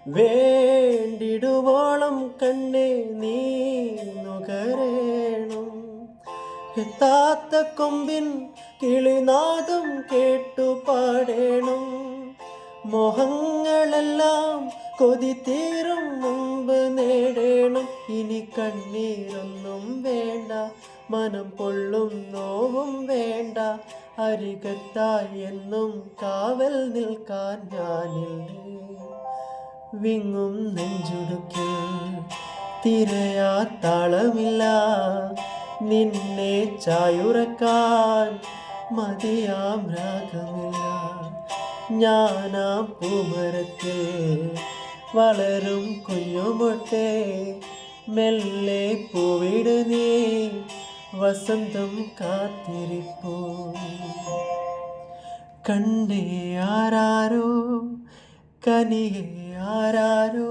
വേണ്ടിടുവോളം കണ്ണേ നീ നുകരേണം. എത്താത്ത കൊമ്പിൻ കിളിനാദം കേട്ടു പാടേണം. മോഹങ്ങളെല്ലാം കൊതി തീരും മുമ്പ് നേടേണം. ഇനി കണ്ണീരൊന്നും വേണ്ട, മനം പൊള്ളും നോവും വേണ്ട. അരികത്തായി എന്നും കാവൽ നിൽക്കാൻ ഞാനില്ലേ. വിങ്ങും നെഞ്ചുടുക്കിൽ തിരയാ താളമില്ല, നിന്നെ ചായുറക്കാൻ മതിയാം രാഗമില്ല. ഞാനാം പൂമരത്തിൽ വളരും കുഞ്ഞുമൊട്ടെ, മെല്ലെ പൂവിട് നീ വസന്തം കാത്തിരിപ്പൂ. കണ്ണേ ആരാരോ കനിയേ ആരാരോ.